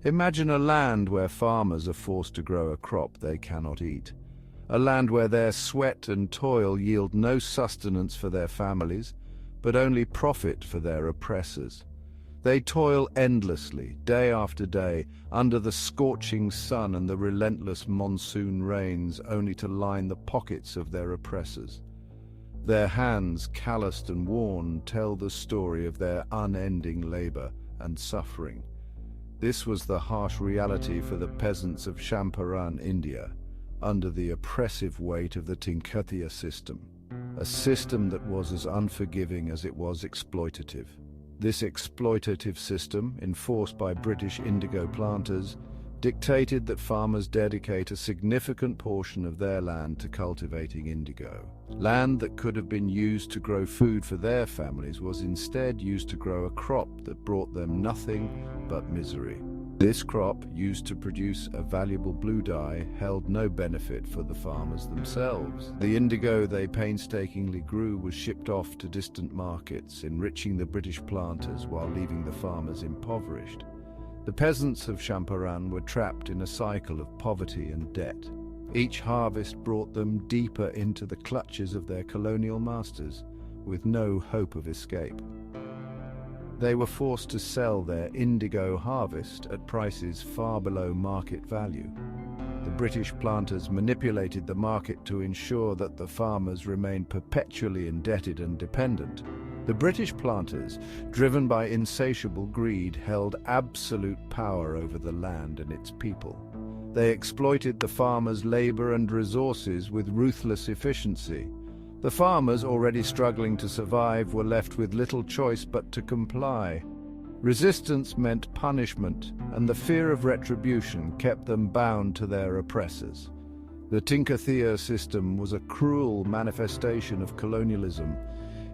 Imagine a land where farmers are forced to grow a crop they cannot eat. A land where their sweat and toil yield no sustenance for their families, but only profit for their oppressors. They toil endlessly, day after day, under the scorching sun and the relentless monsoon rains, only to line the pockets of their oppressors. Their hands, calloused and worn, tell the story of their unending labor and suffering. This was the harsh reality for the peasants of Champaran, India, under the oppressive weight of the Tinkathia system, a system that was as unforgiving as it was exploitative. This exploitative system, enforced by British indigo planters, dictated that farmers dedicate a significant portion of their land to cultivating indigo. Land that could have been used to grow food for their families was instead used to grow a crop that brought them nothing but misery. This crop, used to produce a valuable blue dye, held no benefit for the farmers themselves. The indigo they painstakingly grew was shipped off to distant markets, enriching the British planters while leaving the farmers impoverished. The peasants of Champaran were trapped in a cycle of poverty and debt. Each harvest brought them deeper into the clutches of their colonial masters, with no hope of escape. They were forced to sell their indigo harvest at prices far below market value. The British planters manipulated the market to ensure that the farmers remained perpetually indebted and dependent. The British planters, driven by insatiable greed, held absolute power over the land and its people. They exploited the farmers' labor and resources with ruthless efficiency. The farmers, already struggling to survive, were left with little choice but to comply. Resistance meant punishment, and the fear of retribution kept them bound to their oppressors. The Tinkathia system was a cruel manifestation of colonialism.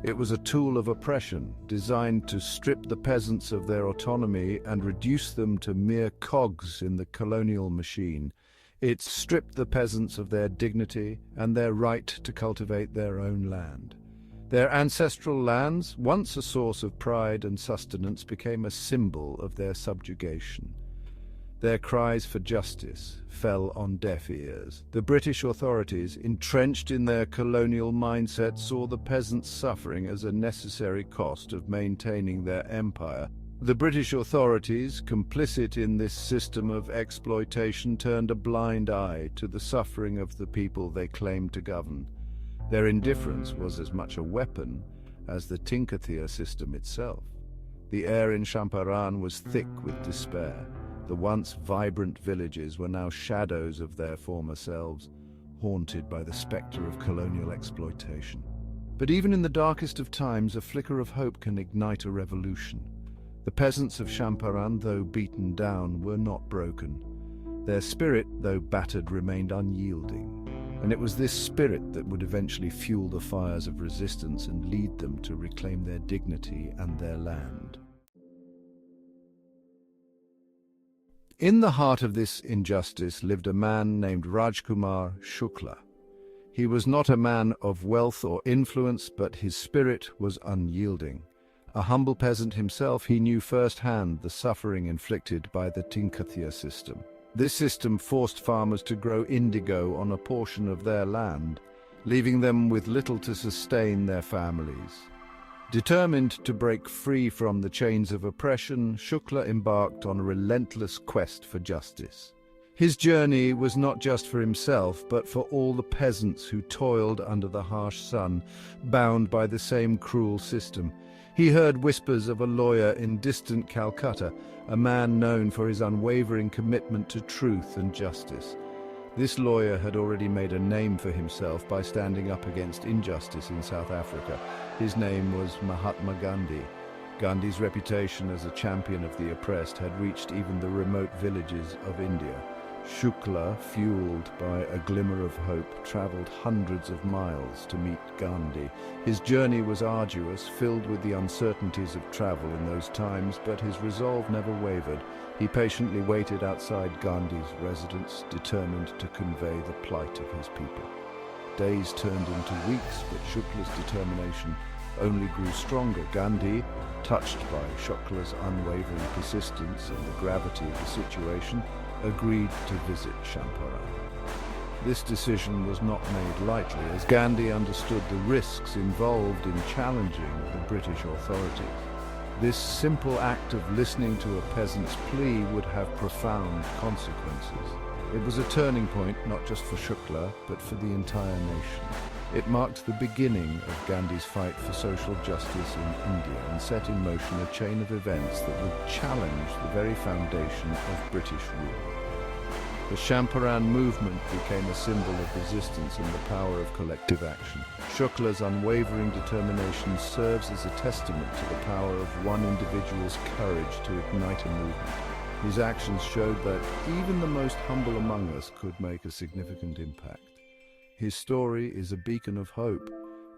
It was a tool of oppression, designed to strip the peasants of their autonomy and reduce them to mere cogs in the colonial machine. It stripped the peasants of their dignity and their right to cultivate their own land. Their ancestral lands, once a source of pride and sustenance, became a symbol of their subjugation. Their cries for justice fell on deaf ears. The British authorities, entrenched in their colonial mindset, saw the peasants' suffering as a necessary cost of maintaining their empire. The British authorities, complicit in this system of exploitation, turned a blind eye to the suffering of the people they claimed to govern. Their indifference was as much a weapon as the Tinkathia system itself. The air in Champaran was thick with despair. The once vibrant villages were now shadows of their former selves, haunted by the spectre of colonial exploitation. But even in the darkest of times, a flicker of hope can ignite a revolution. The peasants of Champaran, though beaten down, were not broken. Their spirit, though battered, remained unyielding. And it was this spirit that would eventually fuel the fires of resistance and lead them to reclaim their dignity and their land. In the heart of this injustice lived a man named Rajkumar Shukla. He was not a man of wealth or influence, but his spirit was unyielding. A humble peasant himself, he knew firsthand the suffering inflicted by the Tinkathia system. This system forced farmers to grow indigo on a portion of their land, leaving them with little to sustain their families. Determined to break free from the chains of oppression, Shukla embarked on a relentless quest for justice. His journey was not just for himself, but for all the peasants who toiled under the harsh sun, bound by the same cruel system. He heard whispers of a lawyer in distant Calcutta, a man known for his unwavering commitment to truth and justice. This lawyer had already made a name for himself by standing up against injustice in South Africa. His name was Mahatma Gandhi. Gandhi's reputation as a champion of the oppressed had reached even the remote villages of India. Shukla, fueled by a glimmer of hope, traveled hundreds of miles to meet Gandhi. His journey was arduous, filled with the uncertainties of travel in those times, but his resolve never wavered. He patiently waited outside Gandhi's residence, determined to convey the plight of his people. Days turned into weeks, but Shukla's determination only grew stronger. Gandhi, touched by Shukla's unwavering persistence and the gravity of the situation, agreed to visit Champaran. This decision was not made lightly, as Gandhi understood the risks involved in challenging the British authorities. This simple act of listening to a peasant's plea would have profound consequences. It was a turning point not just for Shukla, but for the entire nation. It marked the beginning of Gandhi's fight for social justice in India and set in motion a chain of events that would challenge the very foundation of British rule. The Champaran movement became a symbol of resistance and the power of collective action. Shukla's unwavering determination serves as a testament to the power of one individual's courage to ignite a movement. His actions showed that even the most humble among us could make a significant impact. His story is a beacon of hope,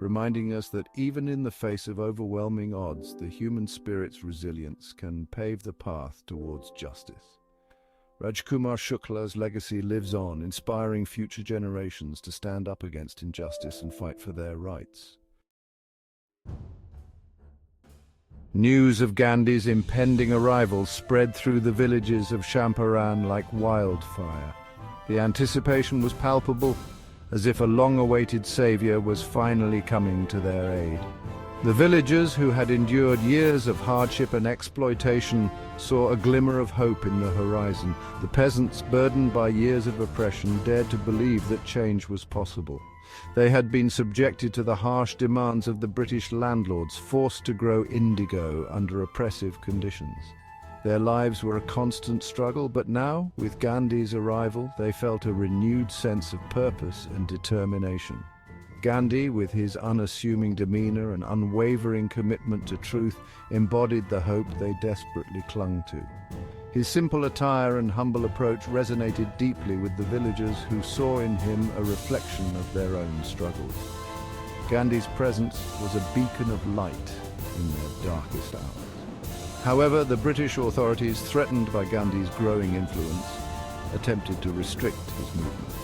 reminding us that even in the face of overwhelming odds, the human spirit's resilience can pave the path towards justice. Rajkumar Shukla's legacy lives on, inspiring future generations to stand up against injustice and fight for their rights. News of Gandhi's impending arrival spread through the villages of Champaran like wildfire. The anticipation was palpable, as if a long-awaited savior was finally coming to their aid. The villagers, who had endured years of hardship and exploitation, saw a glimmer of hope in the horizon. The peasants, burdened by years of oppression, dared to believe that change was possible. They had been subjected to the harsh demands of the British landlords, forced to grow indigo under oppressive conditions. Their lives were a constant struggle, but now, with Gandhi's arrival, they felt a renewed sense of purpose and determination. Gandhi, with his unassuming demeanor and unwavering commitment to truth, embodied the hope they desperately clung to. His simple attire and humble approach resonated deeply with the villagers, who saw in him a reflection of their own struggles. Gandhi's presence was a beacon of light in their darkest hours. However, the British authorities, threatened by Gandhi's growing influence, attempted to restrict his movements.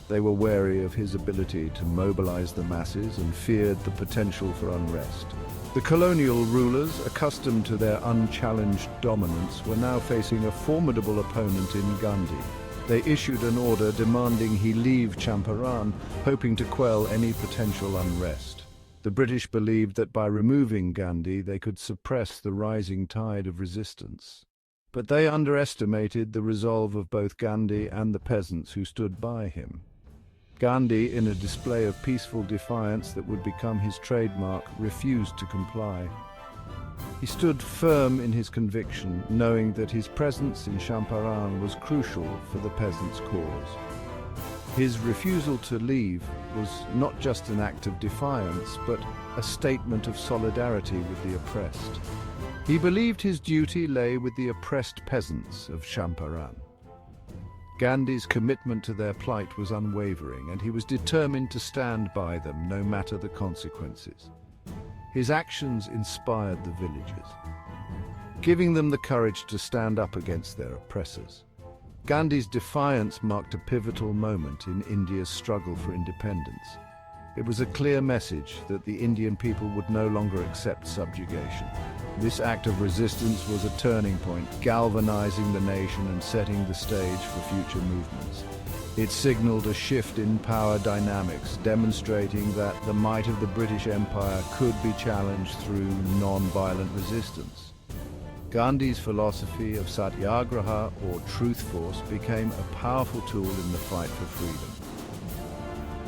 They were wary of his ability to mobilize the masses and feared the potential for unrest. The colonial rulers, accustomed to their unchallenged dominance, were now facing a formidable opponent in Gandhi. They issued an order demanding he leave Champaran, hoping to quell any potential unrest. The British believed that by removing Gandhi, they could suppress the rising tide of resistance. But they underestimated the resolve of both Gandhi and the peasants who stood by him. Gandhi, in a display of peaceful defiance that would become his trademark, refused to comply. He stood firm in his conviction, knowing that his presence in Champaran was crucial for the peasants' cause. His refusal to leave was not just an act of defiance, but a statement of solidarity with the oppressed. He believed his duty lay with the oppressed peasants of Champaran. Gandhi's commitment to their plight was unwavering, and he was determined to stand by them no matter the consequences. His actions inspired the villagers, giving them the courage to stand up against their oppressors. Gandhi's defiance marked a pivotal moment in India's struggle for independence. It was a clear message that the Indian people would no longer accept subjugation. This act of resistance was a turning point, galvanizing the nation and setting the stage for future movements. It signaled a shift in power dynamics, demonstrating that the might of the British Empire could be challenged through non-violent resistance. Gandhi's philosophy of Satyagraha, or truth force, became a powerful tool in the fight for freedom.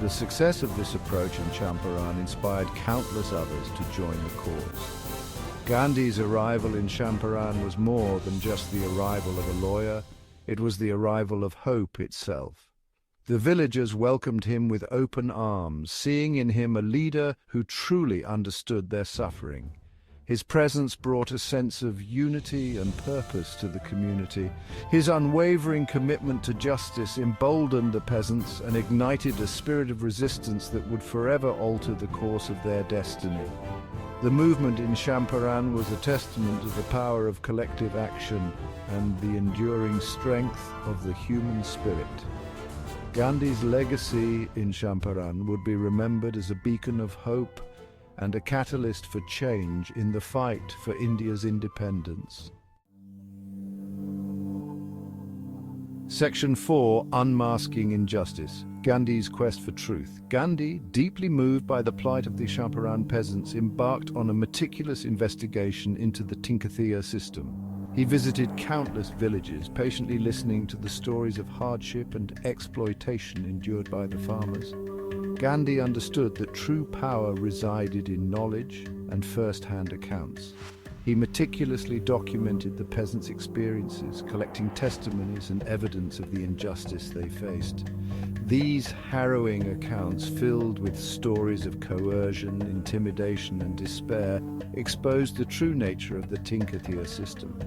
The success of this approach in Champaran inspired countless others to join the cause. Gandhi's arrival in Champaran was more than just the arrival of a lawyer, it was the arrival of hope itself. The villagers welcomed him with open arms, seeing in him a leader who truly understood their suffering. His presence brought a sense of unity and purpose to the community. His unwavering commitment to justice emboldened the peasants and ignited a spirit of resistance that would forever alter the course of their destiny. The movement in Champaran was a testament to the power of collective action and the enduring strength of the human spirit. Gandhi's legacy in Champaran would be remembered as a beacon of hope and a catalyst for change in the fight for India's independence. Section 4. Unmasking Injustice. Gandhi's Quest for Truth. Gandhi, deeply moved by the plight of the Champaran peasants, embarked on a meticulous investigation into the Tinkathia system. He visited countless villages, patiently listening to the stories of hardship and exploitation endured by the farmers. Gandhi understood that true power resided in knowledge and first-hand accounts. He meticulously documented the peasants' experiences, collecting testimonies and evidence of the injustice they faced. These harrowing accounts, filled with stories of coercion, intimidation, and despair, exposed the true nature of the Tinkathia system.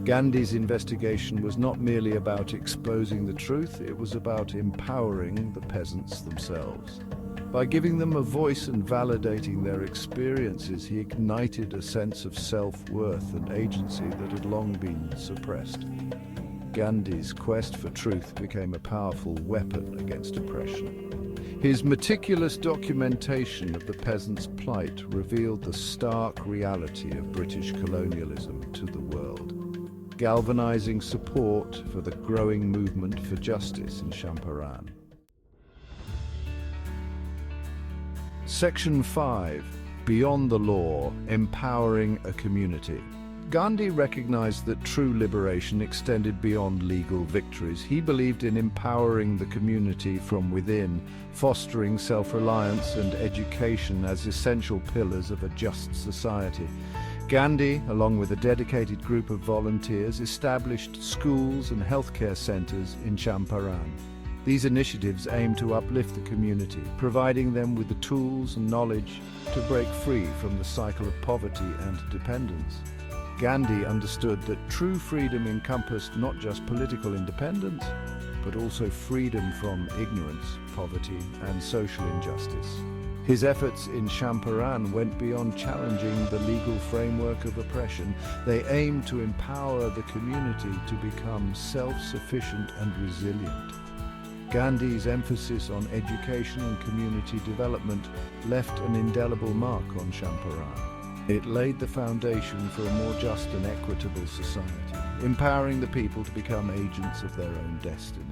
Gandhi's investigation was not merely about exposing the truth, it was about empowering the peasants themselves. By giving them a voice and validating their experiences, he ignited a sense of self-worth and agency that had long been suppressed. Gandhi's quest for truth became a powerful weapon against oppression. His meticulous documentation of the peasants' plight revealed the stark reality of British colonialism to the world, galvanizing support for the growing movement for justice in Champaran. Section 5. Beyond the Law, Empowering a Community. Gandhi recognized that true liberation extended beyond legal victories. He believed in empowering the community from within, fostering self-reliance and education as essential pillars of a just society. Gandhi, along with a dedicated group of volunteers, established schools and healthcare centers in Champaran. These initiatives aim to uplift the community, providing them with the tools and knowledge to break free from the cycle of poverty and dependence. Gandhi understood that true freedom encompassed not just political independence, but also freedom from ignorance, poverty, and social injustice. His efforts in Champaran went beyond challenging the legal framework of oppression. They aimed to empower the community to become self-sufficient and resilient. Gandhi's emphasis on education and community development left an indelible mark on Champaran. It laid the foundation for a more just and equitable society, empowering the people to become agents of their own destiny.